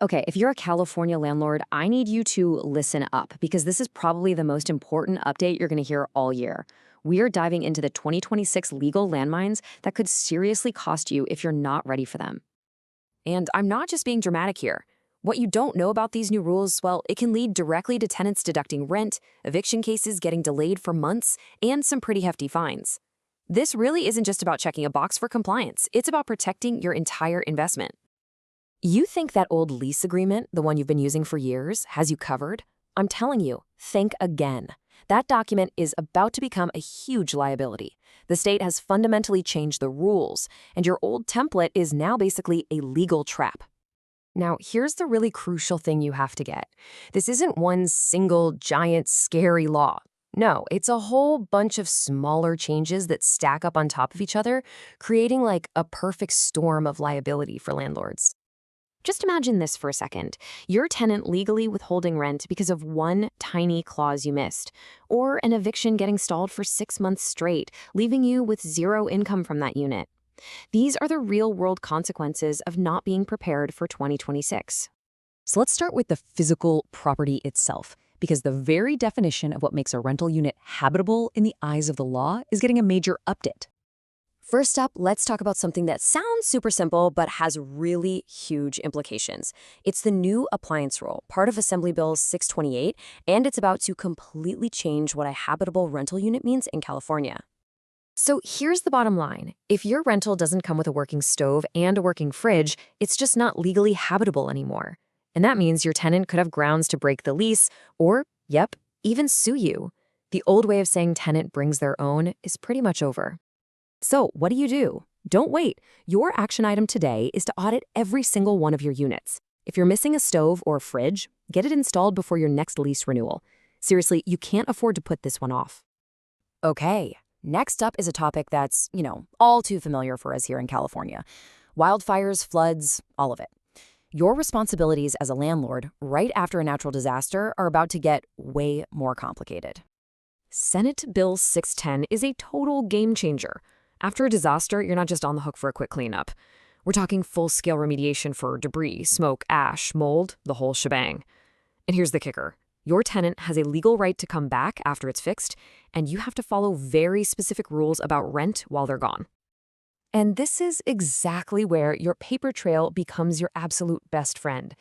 Okay, if you're a California landlord, I need you to listen up because this is probably the most important update you're going to hear all year. We are diving into the 2026 legal landmines that could seriously cost you if you're not ready for them. And I'm not just being dramatic here. What you don't know about these new rules, well, it can lead directly to tenants deducting rent, eviction cases getting delayed for months, and some pretty hefty fines. This really isn't just about checking a box for compliance, it's about protecting your entire investment. You think that old lease agreement, the one you've been using for years, has you covered? I'm telling you, think again. That document is about to become a huge liability. The state has fundamentally changed the rules, and your old template is now basically a legal trap. Now, here's the really crucial thing you have to get. This isn't one single, giant, scary law. No, it's a whole bunch of smaller changes that stack up on top of each other, creating like a perfect storm of liability for landlords. Just imagine this for a second. Your tenant legally withholding rent because of one tiny clause you missed, or an eviction getting stalled for 6 months straight, leaving you with zero income from that unit. These are the real-world consequences of not being prepared for 2026. So let's start with the physical property itself, because the very definition of what makes a rental unit habitable in the eyes of the law is getting a major update. First up, let's talk about something that sounds super simple but has really huge implications. It's the new appliance rule, part of Assembly Bill 628, and it's about to completely change what a habitable rental unit means in California. So here's the bottom line. If your rental doesn't come with a working stove and a working fridge, it's just not legally habitable anymore. And that means your tenant could have grounds to break the lease or, yep, even sue you. The old way of saying tenant brings their own is pretty much over. So what do? Don't wait. Your action item today is to audit every single one of your units. If you're missing a stove or a fridge, get it installed before your next lease renewal. Seriously, you can't afford to put this one off. Okay, next up is a topic that's, all too familiar for us here in California. Wildfires, floods, all of it. Your responsibilities as a landlord right after a natural disaster are about to get way more complicated. Senate Bill 610 is a total game changer. After a disaster, you're not just on the hook for a quick cleanup. We're talking full-scale remediation for debris, smoke, ash, mold, the whole shebang. And here's the kicker. Your tenant has a legal right to come back after it's fixed, and you have to follow very specific rules about rent while they're gone. And this is exactly where your paper trail becomes your absolute best friend.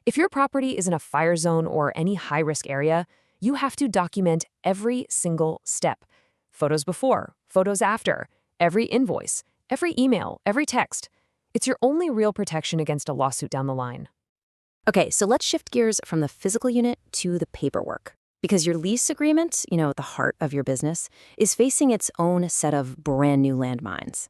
If your property is in a fire zone or any high-risk area, you have to document every single step. Photos before, photos after, every invoice, every email, every text. It's your only real protection against a lawsuit down the line. Okay, so let's shift gears from the physical unit to the paperwork. Because your lease agreement, the heart of your business, is facing its own set of brand new landmines.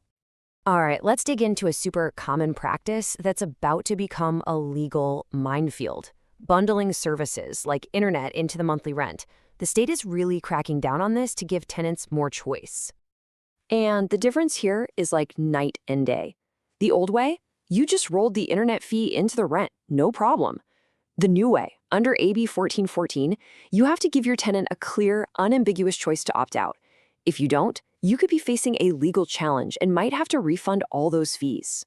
All right, let's dig into a super common practice that's about to become a legal minefield. Bundling services like internet into the monthly rent. The state is really cracking down on this to give tenants more choice. And the difference here is like night and day. The old way, you just rolled the internet fee into the rent, no problem. The new way, under AB 1414, you have to give your tenant a clear, unambiguous choice to opt out. If you don't, you could be facing a legal challenge and might have to refund all those fees.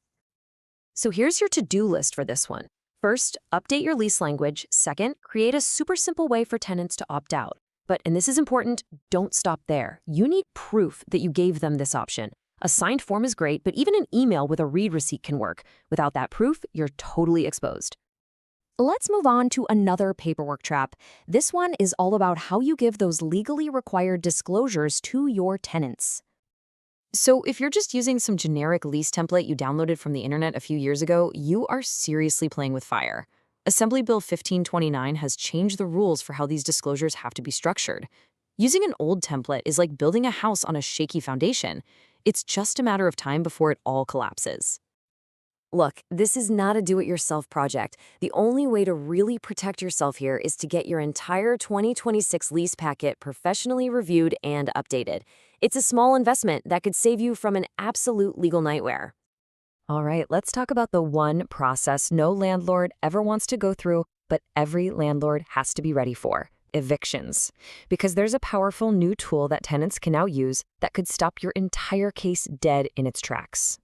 So here's your to-do list for this one. First, update your lease language. Second, create a super simple way for tenants to opt out. But, and this is important, don't stop there. You need proof that you gave them this option. A signed form is great, but even an email with a read receipt can work. Without that proof, you're totally exposed. Let's move on to another paperwork trap. This one is all about how you give those legally required disclosures to your tenants. So if you're just using some generic lease template you downloaded from the internet a few years ago, you are seriously playing with fire. Assembly Bill 1529 has changed the rules for how these disclosures have to be structured. Using an old template is like building a house on a shaky foundation. It's just a matter of time before it all collapses. Look, this is not a do-it-yourself project. The only way to really protect yourself here is to get your entire 2026 lease packet professionally reviewed and updated. It's a small investment that could save you from an absolute legal nightmare. All right, let's talk about the one process no landlord ever wants to go through, but every landlord has to be ready for: evictions. Because there's a powerful new tool that tenants can now use that could stop your entire case dead in its tracks.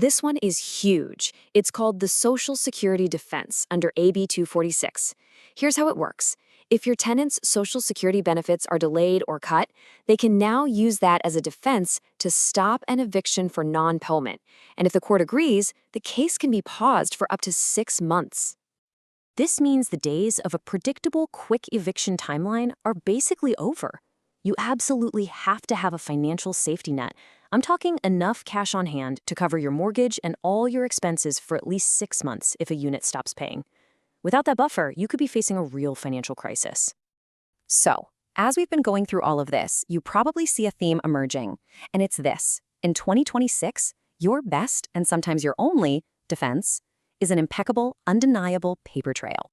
This one is huge. It's called the Social Security Defense under AB 246. Here's how it works. If your tenant's Social Security benefits are delayed or cut, they can now use that as a defense to stop an eviction for non-payment. And if the court agrees, the case can be paused for up to 6 months. This means the days of a predictable, quick eviction timeline are basically over. You absolutely have to have a financial safety net. I'm talking enough cash on hand to cover your mortgage and all your expenses for at least 6 months if a unit stops paying. Without that buffer, you could be facing a real financial crisis. So, as we've been going through all of this, you probably see a theme emerging, and it's this. In 2026, your best, and sometimes your only, defense is an impeccable, undeniable paper trail.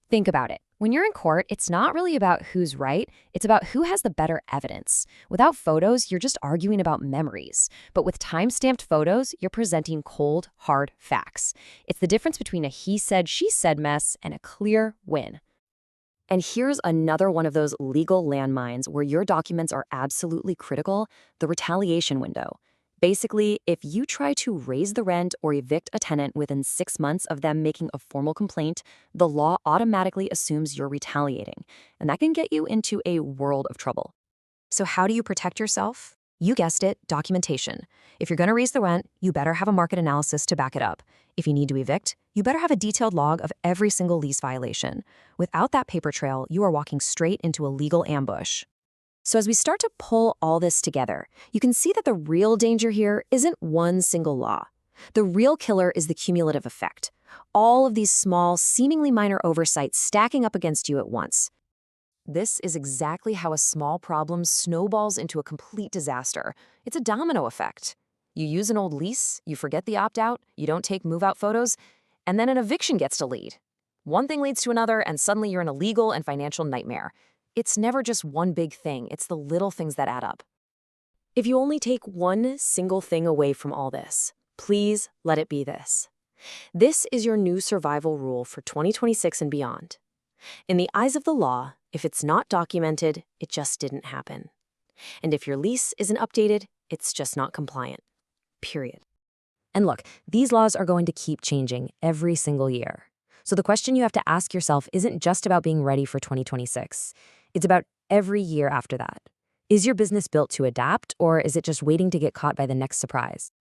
Think about it. When you're in court, it's not really about who's right, it's about who has the better evidence. Without photos, you're just arguing about memories. But with time-stamped photos, you're presenting cold, hard facts. It's the difference between a he said, she said mess and a clear win. And here's another one of those legal landmines where your documents are absolutely critical, the retaliation window. Basically, if you try to raise the rent or evict a tenant within 6 months of them making a formal complaint, the law automatically assumes you're retaliating, and that can get you into a world of trouble. So how do you protect yourself? You guessed it, documentation. If you're going to raise the rent, you better have a market analysis to back it up. If you need to evict, you better have a detailed log of every single lease violation. Without that paper trail, you are walking straight into a legal ambush. So as we start to pull all this together, you can see that the real danger here isn't one single law. The real killer is the cumulative effect. All of these small, seemingly minor oversights stacking up against you at once. This is exactly how a small problem snowballs into a complete disaster. It's a domino effect. You use an old lease, you forget the opt-out, you don't take move-out photos, and then an eviction gets delayed. One thing leads to another, and suddenly you're in a legal and financial nightmare. It's never just one big thing, it's the little things that add up. If you only take one single thing away from all this, please let it be this. This is your new survival rule for 2026 and beyond. In the eyes of the law, if it's not documented, it just didn't happen. And if your lease isn't updated, it's just not compliant. Period. And look, these laws are going to keep changing every single year. So the question you have to ask yourself isn't just about being ready for 2026. It's about every year after that. Is your business built to adapt, or is it just waiting to get caught by the next surprise?